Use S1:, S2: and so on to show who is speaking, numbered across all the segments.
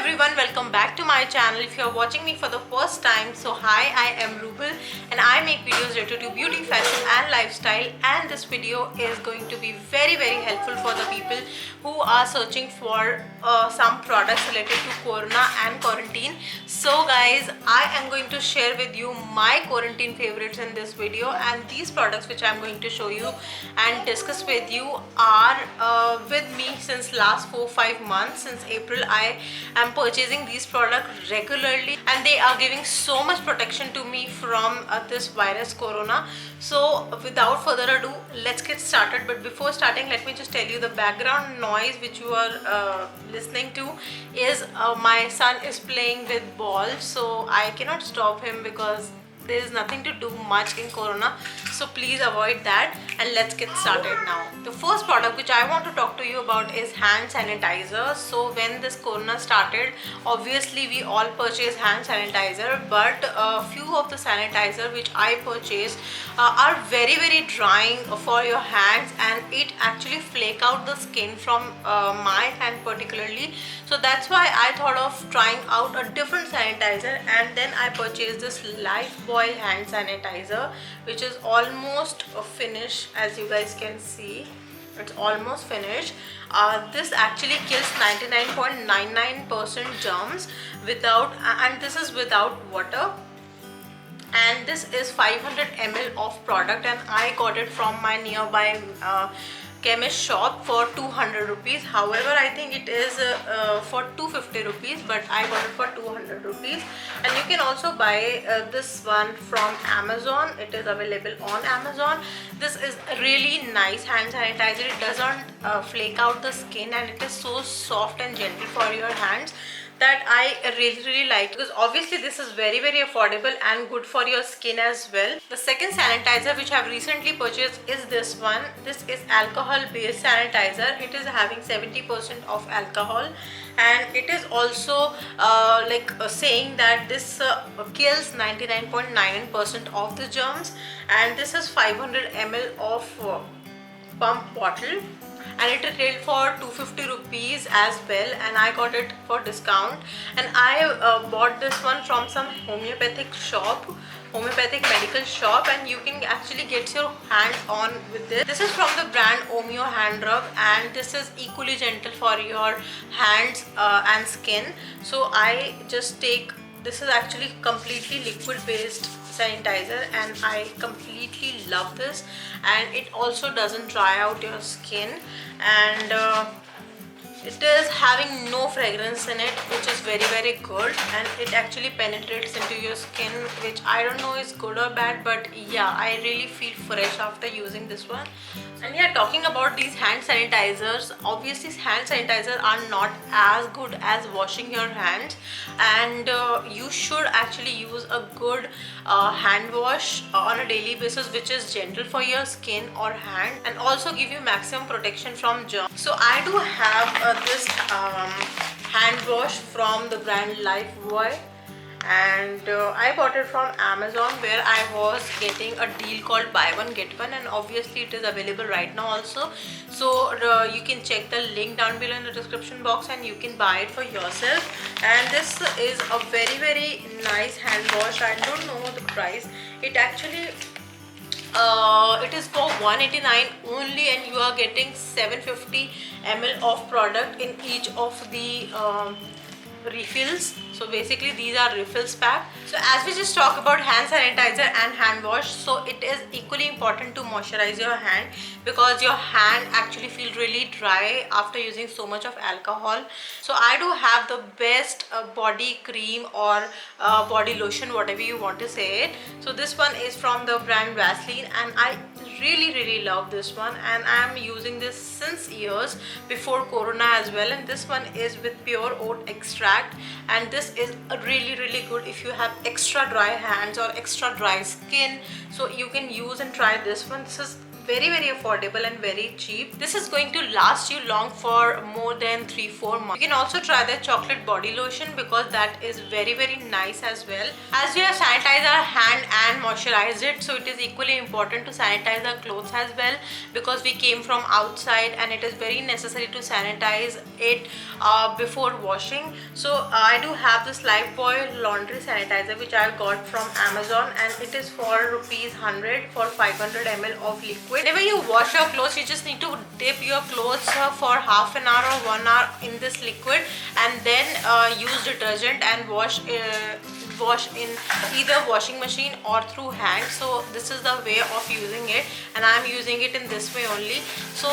S1: everyone, welcome back to my channel. If you're watching me for the first time, so hi, I am Rubal and I make videos related to beauty, fashion and lifestyle, and this video is going to be very helpful for the people who are searching for some products related to Corona and quarantine. So guys, I am going to share with you my quarantine favorites in this video, and these products which I'm going to show you and discuss with you are with me since last 4-5 months. Since April I am purchasing these products regularly and they are giving so much protection to me from this virus Corona. So without further ado, let's get started. But before starting, let me just tell you the background noise which you are listening to is my son is playing with balls, so I cannot stop him because there is nothing to do much in Corona, so please avoid that. And let's get started now. The first product which I want to talk to you about is hand sanitizer. So when this Corona started, obviously we all purchase hand sanitizer, but a few of the sanitizer which I purchased are very drying for your hands, and it actually flake out the skin from my hand particularly. So that's why I thought of trying out a different sanitizer, and then I purchased this Lifebuoy hand sanitizer, which is almost finished. As you guys can see, it's almost finished. This actually kills 99.99% germs without, and this is without water, and this is 500 ml of product, and I got it from my nearby chemist shop for 200 rupees. However, I think it is for 250 rupees, but I got it for 200 rupees. And you can also buy this one from Amazon. It is available on Amazon. This is a really nice hand sanitizer. It doesn't flake out the skin, and it is so soft and gentle for your hands that I really like, because obviously this is very affordable and good for your skin as well. The second sanitizer which I have recently purchased is this one. This is alcohol based sanitizer. It is having 70% of alcohol, and it is also saying that this kills 99.99% of the germs, and this is 500 ml of pump bottle, and it retailed for 250 rupees as well, and I got it for discount. And I bought this one from some homeopathic medical shop, and you can actually get your hands on with this. This is from the brand Omeo Hand Rub, and this is equally gentle for your hands and skin. So I just take, this is actually completely liquid based sanitizer, and I completely love this, and it also doesn't dry out your skin, and it is having no fragrance in it, which is very good, and it actually penetrates into your skin, which I don't know is good or bad, but yeah, I really feel fresh after using this one. And yeah, talking about these hand sanitizers, obviously hand sanitizers are not as good as washing your hands, and you should actually use a good hand wash on a daily basis, which is gentle for your skin or hand, and also give you maximum protection from germs. So I do have this hand wash from the brand Lifebuoy, and I bought it from Amazon, where I was getting a deal called buy one get one, and obviously it is available right now also. So you can check the link down below in the description box and you can buy it for yourself. And this is a very nice hand wash. I don't know the price. It actually it is for 189 only, and you are getting 750 ml of product in each of the refills. So basically these are refills pack. So as we just talk about hand sanitizer and hand wash, so it is equally important to moisturize your hand, because your hand actually feels really dry after using so much of alcohol. So I do have the best body cream or body lotion, whatever you want to say it. So this one is from the brand Vaseline, and I really love this one, and I am using this since years before Corona as well. And this one is with pure oat extract, and this is really good if you have extra dry hands or extra dry skin. So you can use and try this one. This is very affordable and very cheap. This is going to last you long for more than 3-4 months. You can also try the chocolate body lotion because that is very nice as well. As we have sanitized our hand and moisturized it, so it is equally important to sanitize our clothes as well, because we came from outside and it is very necessary to sanitize it before washing. So I do have this Lifebuoy laundry sanitizer which I got from Amazon, and it is for rupees 100 for 500 ml of liquid. Whenever you wash your clothes, you just need to dip your clothes for half an hour or 1 hour in this liquid, and then use detergent and wash in either washing machine or through hand. So this is the way of using it, and I am using it in this way only. So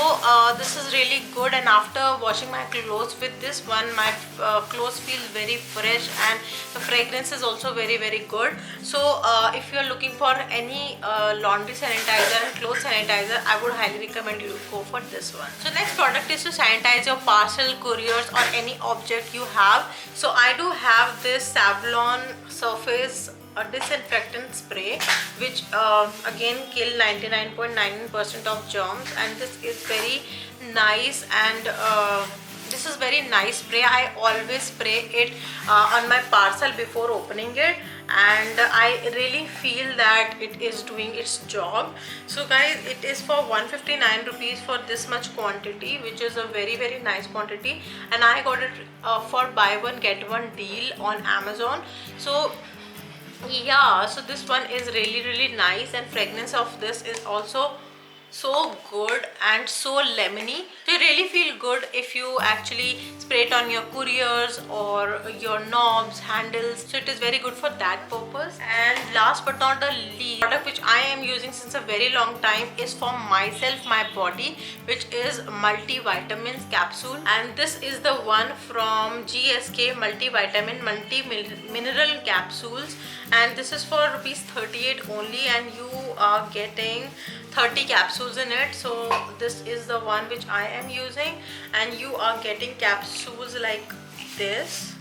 S1: this is really good, and after washing my clothes with this one, my clothes feel very fresh, and the fragrance is also very good. So if you are looking for any laundry sanitizer and clothes sanitizer, I would highly recommend you to go for this one. So next product is to sanitize your parcel, couriers, or any object you have. So I do have this Savlon surface disinfectant spray, which again kill 99.99% of germs, and this is very nice, and this is very nice spray. I always spray it on my parcel before opening it, and I really feel that it is doing its job. So guys, it is for 159 rupees for this much quantity, which is a very nice quantity, and I got it for buy one get one deal on Amazon. So yeah, so this one is really nice, and fragrance of this is also so good and so lemony. So you really feel good if you actually spray it on your couriers or your knobs, handles. So it is very good for that purpose. And last but not the least, product which I am using since a very long time is for myself, my body, which is multivitamins capsule, and this is the one from GSK multivitamin multi-mineral capsules, and this is for rupees 38 only, and you are getting 30 capsules in it. So this is the one which I am using, and you are getting capsules like this.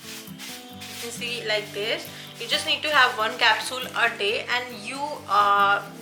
S1: You can see like this. You just need to have one capsule a day, and you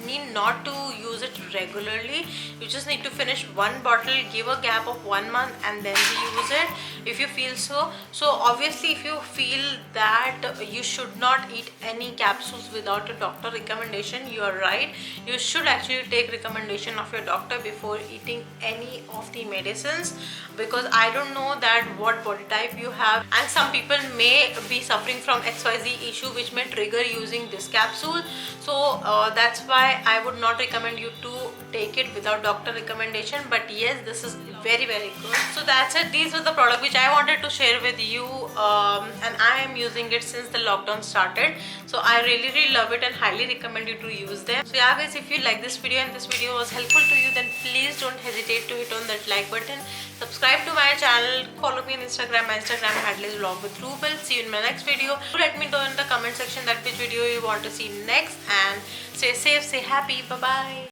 S1: need not to use it regularly. You just need to finish one bottle, give a gap of 1 month, and then reuse it if you feel so. So obviously if you feel that you should not eat any capsules without a doctor recommendation, you are right. You should actually take recommendation of your doctor before eating any of the medicines, because I don't know that what body type you have, and some people may be suffering from XYZ issue which may trigger using this capsule. So that's why I would not recommend you to take it without doctor recommendation. But yes, this is very good. So that's it. These were the products which I wanted to share with you, and I am using it since the lockdown started. So I really love it and highly recommend you to use them. So yeah guys, if you like this video and this video was helpful to you, then please don't hesitate to hit on that like button. Subscribe to my channel, follow me on Instagram. My Instagram handle is vlog with Rubal. See you in my next video. Let me know in the comment section that which video you want to see next, and stay safe, stay happy. Bye bye.